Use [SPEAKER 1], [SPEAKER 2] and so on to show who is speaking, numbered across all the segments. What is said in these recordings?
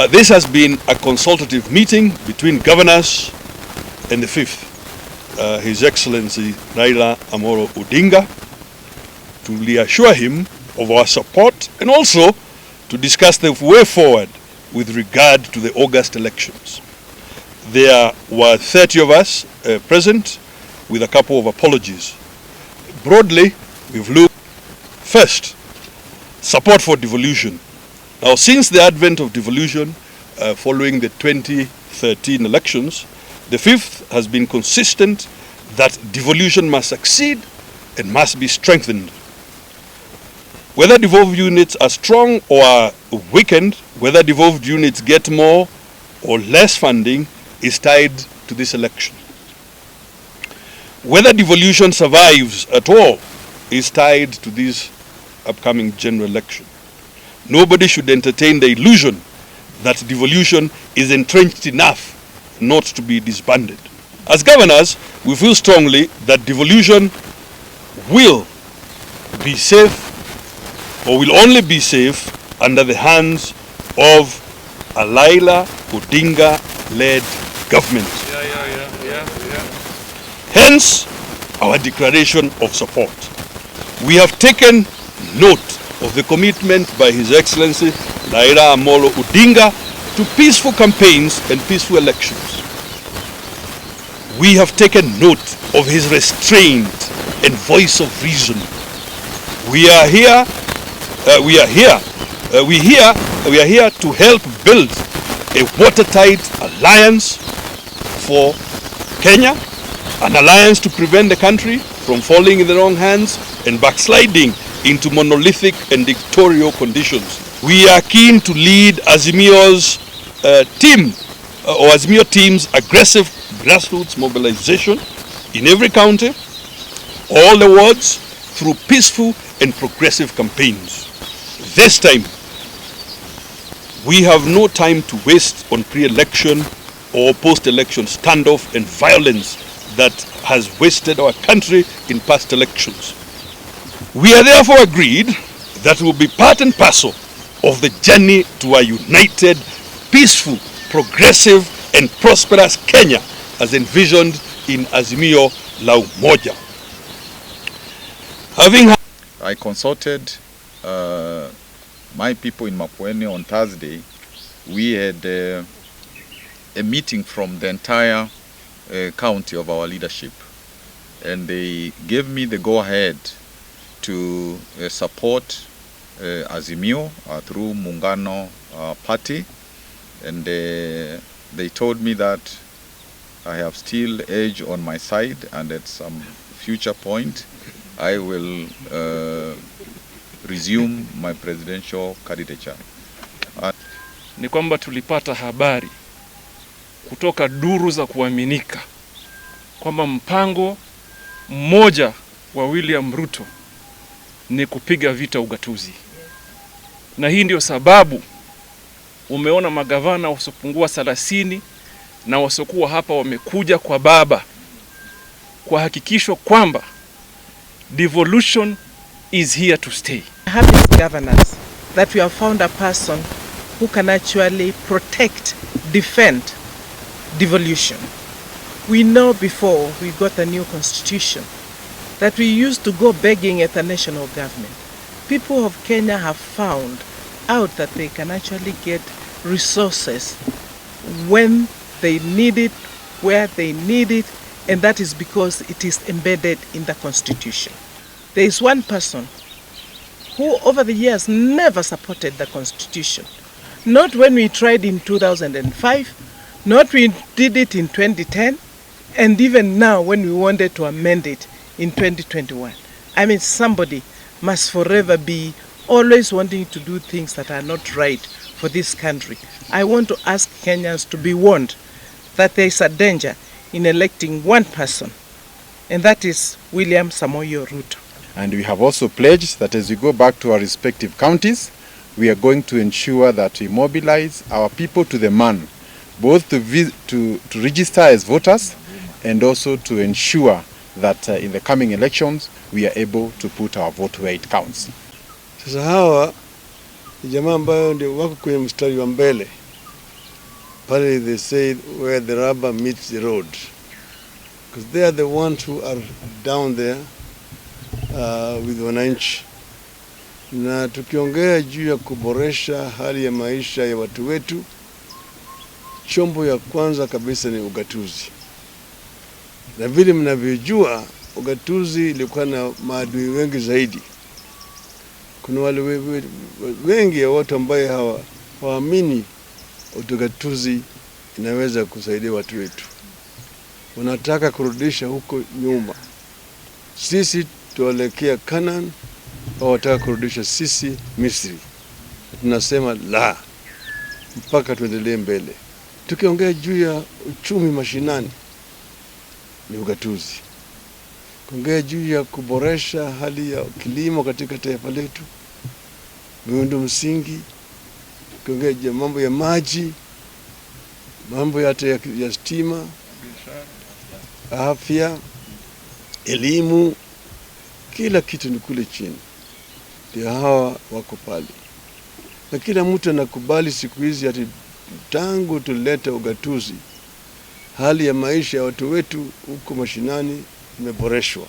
[SPEAKER 1] This has been a consultative meeting between governors and the fifth, His Excellency Raila Amolo Odinga, to reassure him of our support and also to discuss the way forward with regard to the August elections. There were 30 of us present with a couple of apologies. Broadly, we've looked first, support for devolution. Now, since the advent of devolution following the 2013 elections, the fifth has been consistent that devolution must succeed and must be strengthened. Whether devolved units are strong or are weakened, whether devolved units get more or less funding is tied to this election. Whether devolution survives at all is tied to this upcoming general election. Nobody should entertain the illusion that devolution is entrenched enough not to be disbanded. As governors, we feel strongly that devolution will be safe, or will only be safe, under the hands of a Raila Odinga-led government. Hence, our declaration of support. We have taken note of the commitment by His Excellency Raila Amolo Odinga to peaceful campaigns and peaceful elections. We have taken note of his restraint and voice of reason. We are here to help build a watertight alliance for Kenya, an alliance to prevent the country from falling in the wrong hands and backsliding into monolithic and dictatorial conditions. We are keen to lead Azimio's Azimio team's aggressive grassroots mobilization in every county, all the wards, through peaceful and progressive campaigns. This time, we have no time to waste on pre-election or post-election standoff and violence that has wasted our country in past elections. We are therefore agreed that will be part and parcel of the journey to a united, peaceful, progressive and prosperous Kenya as envisioned in Azimio la Umoja.
[SPEAKER 2] I consulted my people in Makwiny on Thursday. We had a meeting from the entire county of our leadership, and they gave me the go-ahead to support Azimio through Muungano party, and they told me that I have still edge on my side, and at some future point I will resume my presidential candidature.
[SPEAKER 3] Ni kwamba tulipata habari kutoka duru za kuaminika kwamba mpango mmoja wa William Ruto ni kupiga vita ugatuzi. Na hii ndio sababu umeona magavana wasopungua 30 na wasokuwa hapa wamekuja kwa baba kwa hakikisho kwamba devolution is here to stay.
[SPEAKER 4] Happy governance that we have found a person who can actually protect, defend devolution. We know before we got the new constitution that we used to go begging at the national government. People of Kenya have found out that they can actually get resources when they need it, where they need it, and that is because it is embedded in the constitution. There is one person who over the years never supported the constitution. Not when we tried in 2005, not when we did it in 2010, and even now when we wanted to amend it in 2021. I mean, somebody must forever be always wanting to do things that are not right for this country. I want to ask Kenyans to be warned that there is a danger in electing one person, and that is William Samoei Ruto.
[SPEAKER 5] And we have also pledged that as we go back to our respective counties, we are going to ensure that we mobilize our people to the man, both to register as voters and also to ensure that in the coming elections we are able to put our vote where it counts.
[SPEAKER 6] Sasa hawa ni jamaa ambao ndio wako kwenye mstari wa mbele Apparently they say where the rubber meets the road, because they are the ones who are down there with wananchi. Na tukiongea juu ya kuboresha hali ya maisha ya watu wetu, chombo ya kwanza kabisa ni ugatuzi. Na vile mnavyojua, ugatuzi ilikuwa na maadui wengi zaidi. Kuna wale wengi ya watu ambaye hawaamini ugatuzi inaweza kusaidia watu wetu. Wanataka kurudisha huko nyuma. Sisi tuelekea Canaan, au wataka kurudisha sisi Misri. Tunasema la, mpaka tuendelee mbele. Tukiongea juu ya uchumi mashinani ni ugatuzi. Kuongea juu ya kuboresha hali ya kilimo katika taifa letu, miundo msingi, kuongea juu ya mambo ya maji, mambo ya stima, afya, elimu, kila kitu ni kule chini. Ndio hawa wako pale. Na kila mtu anakubali siku hizi ati tangu tuleta ugatuzi, hali ya maisha ya watu wetu huko mashinani imeboreshwa.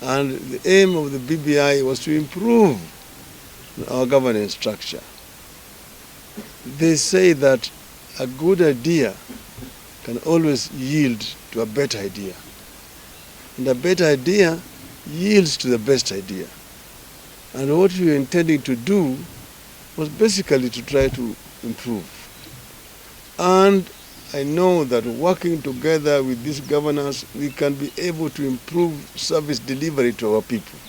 [SPEAKER 6] And the aim of the BBI was to improve our governance structure. They say that a good idea can always yield to a better idea. And a better idea yields to the best idea. And what we were intending to do was basically to try to improve. And I know that working together with these governors, we can be able to improve service delivery to our people.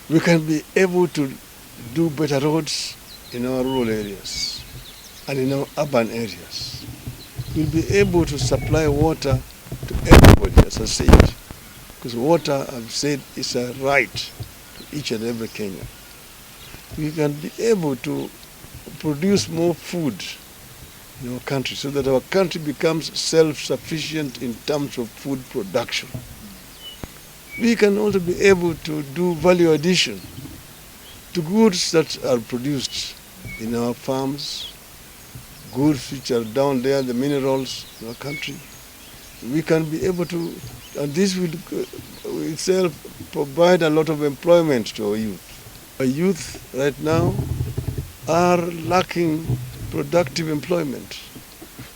[SPEAKER 6] We can be able to do better roads in our rural areas and in our urban areas. We'll be able to supply water to everybody, as I said, because water, I've said, is a right to each and every Kenyan. We can be able to produce more food in our country so that our country becomes self-sufficient in terms of food production. We can also be able to do value addition to goods that are produced in our farms, goods which are down there, the minerals in our country. We can be able to, and this will itself provide a lot of employment to our youth. Our youth right now are lacking productive employment.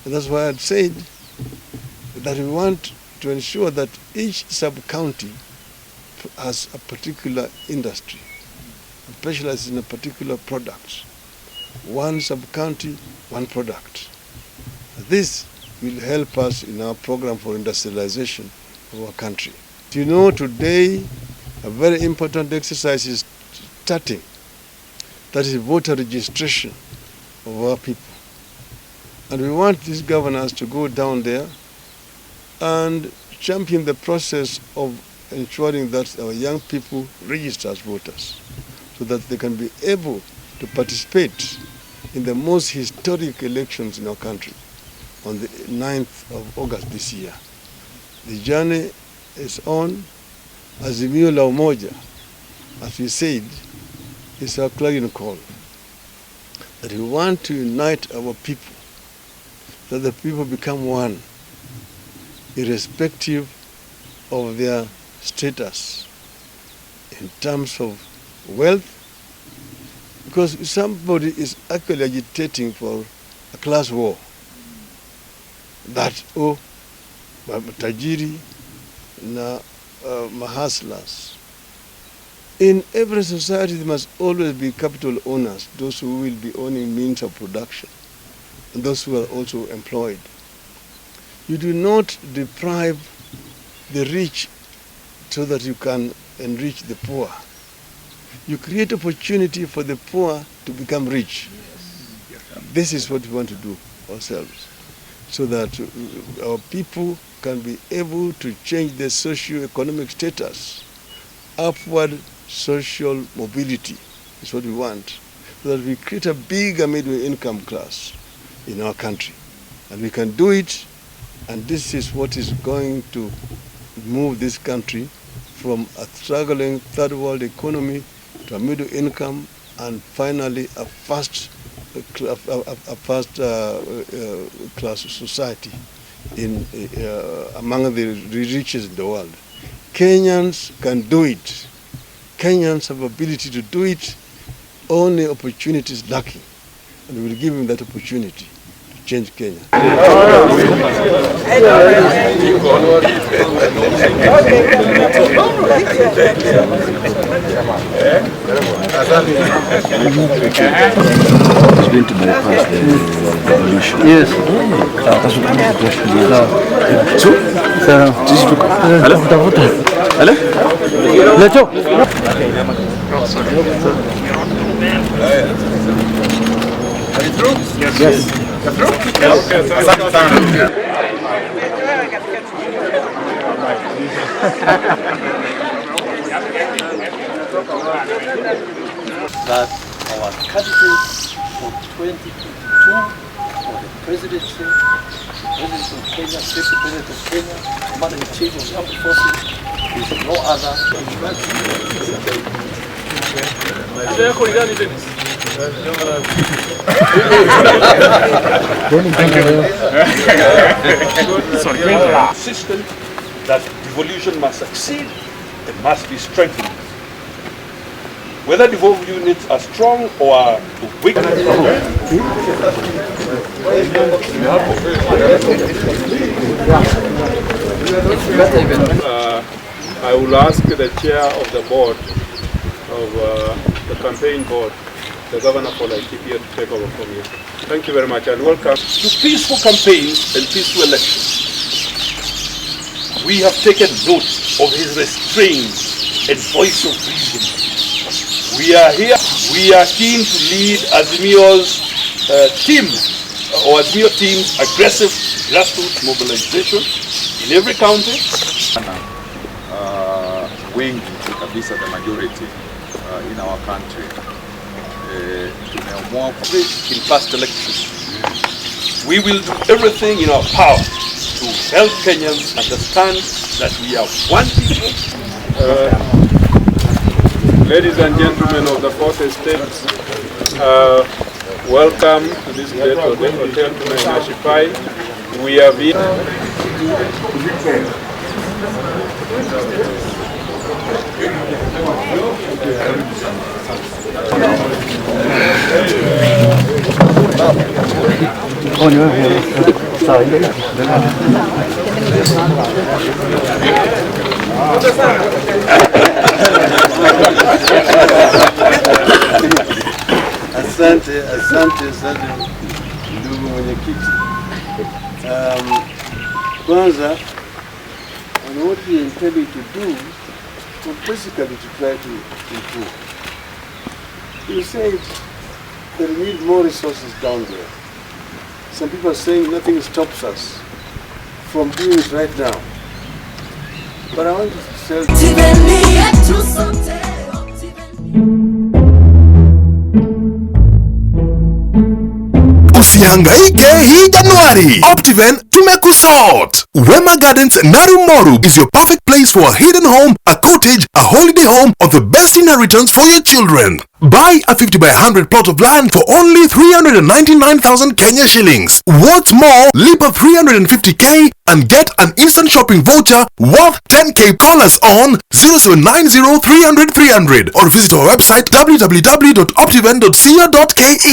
[SPEAKER 6] And that's why I said that we want to ensure that each sub-county has a particular industry, specializes in a particular product. One sub-county, one product. This will help us in our program for industrialization of our country. You know, today a very important exercise is starting. That is voter registration of our people. And we want these governors to go down there and champion the process of ensuring that our young people register as voters so that they can be able to participate in the most historic elections in our country on the 9th of August this year. The journey is on. Azimio la Umoja, as we said, is our clarion call. That we want to unite our people, that the people become one, irrespective of their status in terms of wealth, because somebody is actually agitating for a class war, that, tajiri na mahaslas. In every society, there must always be capital owners, those who will be owning means of production, and those who are also employed. You do not deprive the rich so that you can enrich the poor. You create opportunity for the poor to become rich. This is what we want to do ourselves, so that our people can be able to change their socio-economic status. Upward social mobility is what we want, so that we create a bigger middle income class in our country. And we can do it, and this is what is going to move this country from a struggling third world economy to a middle income and finally a fast first class society in among the richest in the world. Kenyans can do it. Kenyans have ability to do it. Only opportunity is lacking, and we will give him that opportunity to change Kenya.
[SPEAKER 7] It's going to bypass the devolution. Yes. That's what I'm suggesting. So, hello? Let's go.
[SPEAKER 2] Are you through?
[SPEAKER 7] Yes.
[SPEAKER 2] You're through? Yes.
[SPEAKER 8] That our candidates for 2022 for the presidency of Kenya, Deputy President of Kenya, Commander-in-Chief of the Armed Forces, is no other
[SPEAKER 1] Insistent that devolution must succeed and must be strengthened. Whether devolved units are strong or are weak.
[SPEAKER 9] I will ask the chair of the board, of the campaign board, the governor for Laikipia to take over from here. Thank you very much and welcome.
[SPEAKER 1] To peaceful campaigns and peaceful elections, we have taken note of his restraint and voice of reason. We are here, we are keen to lead Azimio's team, or Azimio team's aggressive grassroots mobilization in every county.
[SPEAKER 2] Wengi kabisa, the majority in our country.
[SPEAKER 1] In past elections, we will do everything in our power to help Kenyans understand that we are one people.
[SPEAKER 9] Ladies and gentlemen of the fourth estate, welcome to this great hotel in Ashipai. We have been
[SPEAKER 6] Asante ndugu mwenyekiti. Kwanza, and what we intended to do was basically to try to improve. You said that we need more resources down there. Some people are saying nothing stops us from doing it right now. But I want to tell
[SPEAKER 10] Usihangaike hii Januari. Optiven tumekusort. Wema Gardens Narumoru is your perfect place for a hidden home, a cottage, a holiday home, or the best inheritance for your children. Buy a 50 by 100 plot of land for only 399,000 Kenya shillings. What's more, Lipa 350k and get an instant shopping voucher worth 10k. Call us on 0090 300 300 or visit our website www.optiven.co.ke.